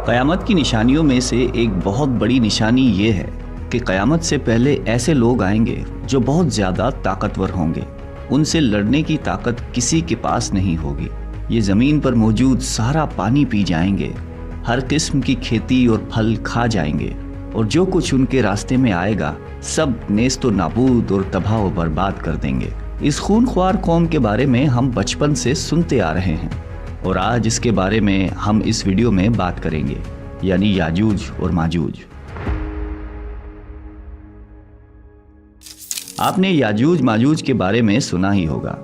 قیامت کی نشانیوں میں سے ایک بہت بڑی نشانی یہ ہے کہ قیامت سے پہلے ایسے لوگ آئیں گے جو بہت زیادہ طاقتور ہوں گے. ان سے لڑنے کی طاقت کسی کے پاس نہیں ہوگی. یہ زمین پر موجود سارا پانی پی جائیں گے، ہر قسم کی کھیتی اور پھل کھا جائیں گے، اور جو کچھ ان کے راستے میں آئے گا سب نیست و نابود اور تباہ و برباد کر دیں گے. اس خونخوار قوم کے بارے میں ہم بچپن سے سنتے آ رہے ہیں، اور آج اس کے بارے میں ہم اس ویڈیو میں بات کریں گے، یعنی یاجوج اور ماجوج. آپ نے یاجوج ماجوج کے بارے میں سنا ہی ہوگا،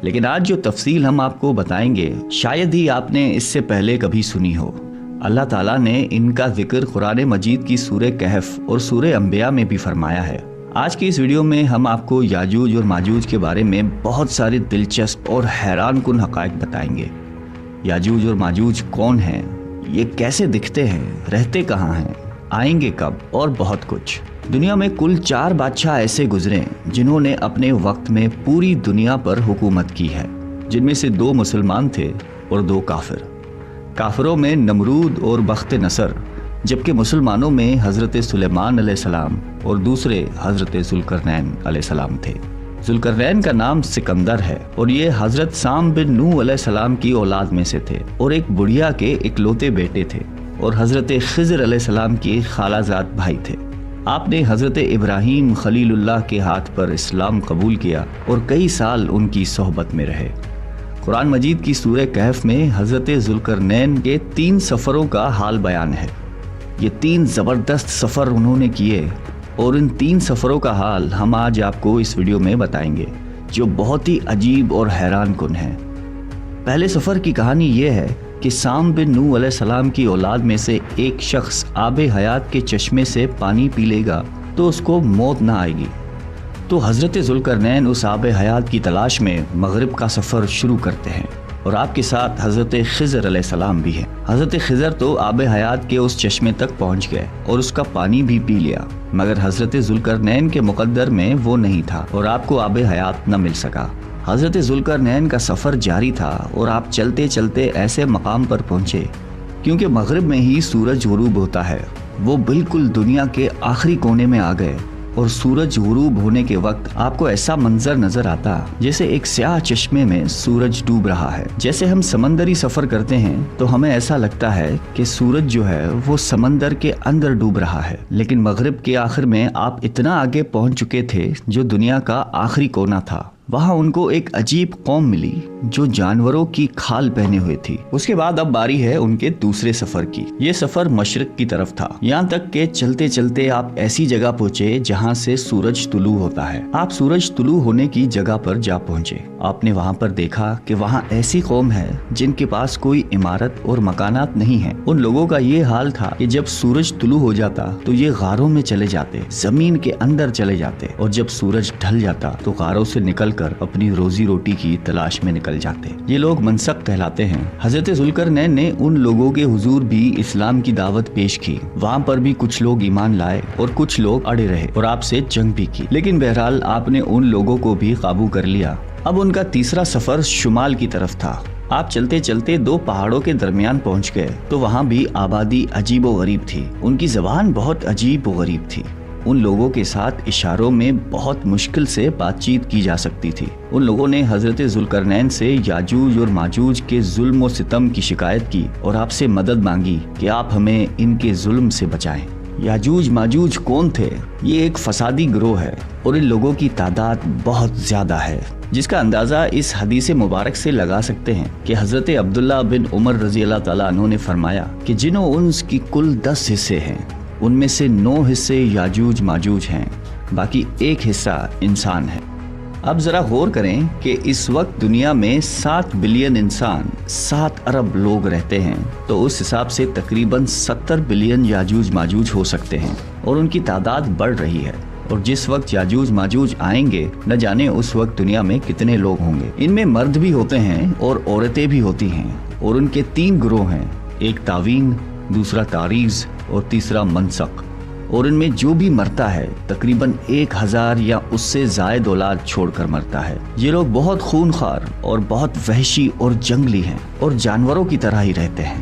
لیکن آج جو تفصیل ہم آپ کو بتائیں گے شاید ہی آپ نے اس سے پہلے کبھی سنی ہو. اللہ تعالیٰ نے ان کا ذکر قرآن مجید کی سورہ کہف اور سورہ انبیاء میں بھی فرمایا ہے. آج کی اس ویڈیو میں ہم آپ کو یاجوج اور ماجوج کے بارے میں بہت سارے دلچسپ اور حیران کن حقائق بتائیں گے. یاجوج اور ماجوج کون ہیں، یہ کیسے دکھتے ہیں، رہتے کہاں ہیں، آئیں گے کب، اور بہت کچھ. دنیا میں کل 4 بادشاہ ایسے گزرے جنہوں نے اپنے وقت میں پوری دنیا پر حکومت کی ہے، جن میں سے 2 مسلمان تھے اور 2 کافر. کافروں میں نمرود اور بخت نصر، جبکہ مسلمانوں میں حضرت سلیمان علیہ السلام اور دوسرے حضرت ذوالقرنین علیہ السلام تھے. ذوالقرنین کا نام سکندر ہے اور یہ حضرت سام بن نوح علیہ السلام کی اولاد میں سے تھے اور ایک بڑھیا کے اکلوتے بیٹے تھے، اور حضرت خضر علیہ السلام کی خالہ زاد بھائی تھے. آپ نے حضرت ابراہیم خلیل اللہ کے ہاتھ پر اسلام قبول کیا اور کئی سال ان کی صحبت میں رہے. قرآن مجید کی سورہ کہف میں حضرت ذوالقرنین کے 3 سفروں کا حال بیان ہے. یہ 3 زبردست سفر انہوں نے کیے، اور ان 3 سفروں کا حال ہم آج آپ کو اس ویڈیو میں بتائیں گے، جو بہت ہی عجیب اور حیران کن ہے. پہلے سفر کی کہانی یہ ہے کہ سام بن نوح علیہ السلام کی اولاد میں سے ایک شخص آب حیات کے چشمے سے پانی پی لے گا تو اس کو موت نہ آئے گی. تو حضرت ذوالقرنین اس آب حیات کی تلاش میں مغرب کا سفر شروع کرتے ہیں، اور آپ کے ساتھ حضرت خضر علیہ السلام بھی ہیں. حضرت خضر تو آب حیات کے اس چشمے تک پہنچ گئے اور اس کا پانی بھی پی لیا، مگر حضرت ذوالقرنین کے مقدر میں وہ نہیں تھا اور آپ کو آب حیات نہ مل سکا. حضرت ذوالقرنین کا سفر جاری تھا اور آپ چلتے چلتے ایسے مقام پر پہنچے کیونکہ مغرب میں ہی سورج غروب ہوتا ہے. وہ بالکل دنیا کے آخری کونے میں آ گئے، اور سورج غروب ہونے کے وقت آپ کو ایسا منظر نظر آتا جیسے ایک سیاہ چشمے میں سورج ڈوب رہا ہے. جیسے ہم سمندری سفر کرتے ہیں تو ہمیں ایسا لگتا ہے کہ سورج جو ہے وہ سمندر کے اندر ڈوب رہا ہے، لیکن مغرب کے آخر میں آپ اتنا آگے پہنچ چکے تھے جو دنیا کا آخری کونا تھا. وہاں ان کو ایک عجیب قوم ملی جو جانوروں کی کھال پہنے ہوئے تھی. اس کے بعد اب باری ہے ان کے دوسرے سفر کی. یہ سفر مشرق کی طرف تھا، یہاں تک کہ چلتے چلتے آپ ایسی جگہ پہنچے جہاں سے سورج طلوع ہوتا ہے. آپ سورج طلوع ہونے کی جگہ پر جا پہنچے. آپ نے وہاں پر دیکھا کہ وہاں ایسی قوم ہے جن کے پاس کوئی عمارت اور مکانات نہیں ہیں. ان لوگوں کا یہ حال تھا کہ جب سورج طلوع ہو جاتا تو یہ غاروں میں چلے جاتے، زمین کے اندر چلے جاتے، اور جب سورج ڈھل جاتا تو غاروں سے نکل کر اپنی روزی روٹی کی تلاش میں نکل جاتے. یہ لوگ منسک کہلاتے ہیں. حضرت ذوالقرنین نے ان لوگوں کے حضور بھی اسلام کی دعوت پیش کی. وہاں پر بھی کچھ لوگ ایمان لائے اور کچھ لوگ اڑے رہے اور آپ سے جنگ بھی کی، لیکن بہرحال آپ نے ان لوگوں کو بھی قابو کر لیا. اب ان کا تیسرا سفر شمال کی طرف تھا. آپ چلتے چلتے 2 پہاڑوں کے درمیان پہنچ گئے تو وہاں بھی آبادی عجیب و غریب تھی. ان کی زبان بہت عجیب و غریب تھی. ان لوگوں کے ساتھ اشاروں میں بہت مشکل سے بات چیت کی جا سکتی تھی. ان لوگوں نے حضرت ذوالقرنین سے یاجوج اور ماجوج کے ظلم و ستم کی شکایت کی اور آپ سے مدد مانگی کہ آپ ہمیں ان کے ظلم سے بچائیں. یاجوج ماجوج کون تھے؟ یہ ایک فسادی گروہ ہے اور ان لوگوں کی تعداد بہت زیادہ ہے، جس کا اندازہ اس حدیث مبارک سے لگا سکتے ہیں کہ حضرت عبداللہ بن عمر رضی اللہ تعالیٰ عنہ نے فرمایا کہ جنوں انس کی کل 10 حصے ہیں، ان میں سے 9 حصے یاجوج ماجوج ہیں، باقی 1 حصہ انسان ہے. اب ذرا غور کریں کہ اس وقت دنیا میں 7 بلین انسان، 7 ارب لوگ رہتے ہیں، تو اس حساب سے تقریباً 70 بلین یاجوج ماجوج ہو سکتے ہیں، اور ان کی تعداد بڑھ رہی ہے. اور جس وقت یاجوج ماجوج آئیں گے نہ جانے اس وقت دنیا میں کتنے لوگ ہوں گے. ان میں مرد بھی ہوتے ہیں اور عورتیں بھی ہوتی ہیں، اور ان کے 3 گروہ ہیں، ایک تعوین، دوسرا تاریز اور تیسرا منسک. اور ان میں جو بھی مرتا ہے تقریباً 1000 یا اس سے زائد اولاد چھوڑ کر مرتا ہے. یہ لوگ بہت خونخوار اور بہت وحشی اور جنگلی ہیں اور جانوروں کی طرح ہی رہتے ہیں.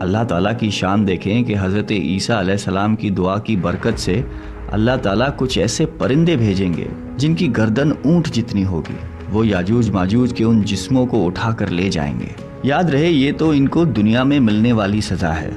اللہ تعالیٰ کی شان دیکھیں کہ حضرت عیسیٰ علیہ السلام کی دعا کی برکت سے اللہ تعالیٰ کچھ ایسے پرندے بھیجیں گے جن کی گردن اونٹ جتنی ہوگی، وہ یاجوج ماجوج کے ان جسموں کو اٹھا کر لے جائیں گے۔ یاد رہے یہ تو ان کو دنیا میں ملنے والی سزا ہے،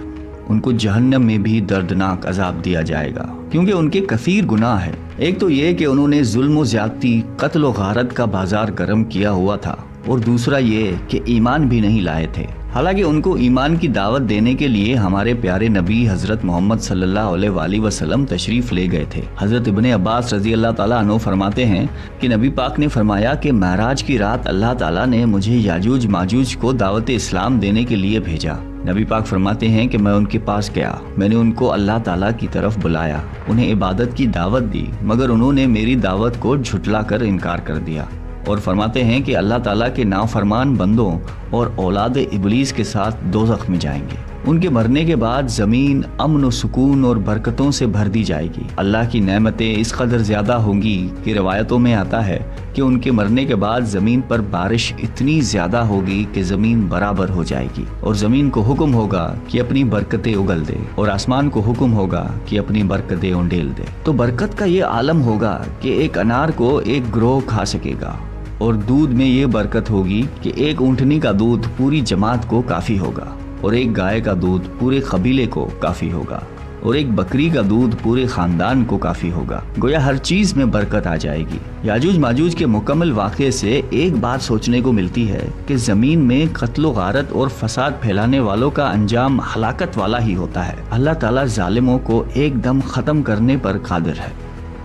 ان کو جہنم میں بھی دردناک عذاب دیا جائے گا، کیونکہ ان کے کثیر گناہ ہیں۔ ایک تو یہ کہ انہوں نے ظلم و زیادتی، قتل و غارت کا بازار گرم کیا ہوا تھا، اور دوسرا یہ کہ ایمان بھی نہیں لائے تھے۔ حالانکہ ان کو ایمان کی دعوت دینے کے لیے ہمارے پیارے نبی حضرت محمد صلی اللہ علیہ وآلہ وسلم تشریف لے گئے تھے۔ حضرت ابن عباس رضی اللہ تعالیٰ عنہ فرماتے ہیں کہ نبی پاک نے فرمایا کہ معراج کی رات اللہ تعالیٰ نے مجھے یاجوج ماجوج کو دعوت اسلام دینے کے لیے بھیجا۔ نبی پاک فرماتے ہیں کہ میں ان کے پاس گیا، میں نے ان کو اللہ تعالیٰ کی طرف بلایا، انہیں عبادت کی دعوت دی، مگر انہوں نے میری دعوت کو جھٹلا کر انکار کر دیا۔ اور فرماتے ہیں کہ اللہ تعالیٰ کے نافرمان بندوں اور اولاد ابلیس کے ساتھ دوزخ میں جائیں گے۔ ان کے مرنے کے بعد زمین امن و سکون اور برکتوں سے بھر دی جائے گی۔ اللہ کی نعمتیں اس قدر زیادہ ہوں گی کہ روایتوں میں آتا ہے کہ ان کے مرنے کے بعد زمین پر بارش اتنی زیادہ ہوگی کہ زمین برابر ہو جائے گی، اور زمین کو حکم ہوگا کہ اپنی برکتیں اگل دے، اور آسمان کو حکم ہوگا کہ اپنی برکتیں انڈیل دے۔ تو برکت کا یہ عالم ہوگا کہ ایک انار کو ایک گروہ کھا سکے گا، اور دودھ میں یہ برکت ہوگی کہ ایک اونٹنی کا دودھ پوری جماعت کو کافی ہوگا، اور ایک گائے کا دودھ پورے قبیلے کو کافی ہوگا، اور ایک بکری کا دودھ پورے خاندان کو کافی ہوگا۔ گویا ہر چیز میں برکت آ جائے گی۔ یاجوج ماجوج کے مکمل واقعے سے ایک بات سوچنے کو ملتی ہے کہ زمین میں قتل و غارت اور فساد پھیلانے والوں کا انجام ہلاکت والا ہی ہوتا ہے۔ اللہ تعالیٰ ظالموں کو ایک دم ختم کرنے پر قادر ہے،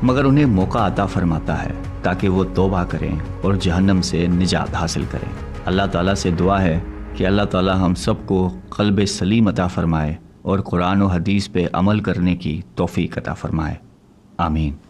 مگر انہیں موقع عطا فرماتا ہے تاکہ وہ توبہ کریں اور جہنم سے نجات حاصل کریں۔ اللہ تعالیٰ سے دعا ہے کہ اللہ تعالیٰ ہم سب کو قلب سلیم عطا فرمائے اور قرآن و حدیث پہ عمل کرنے کی توفیق عطا فرمائے۔ آمین۔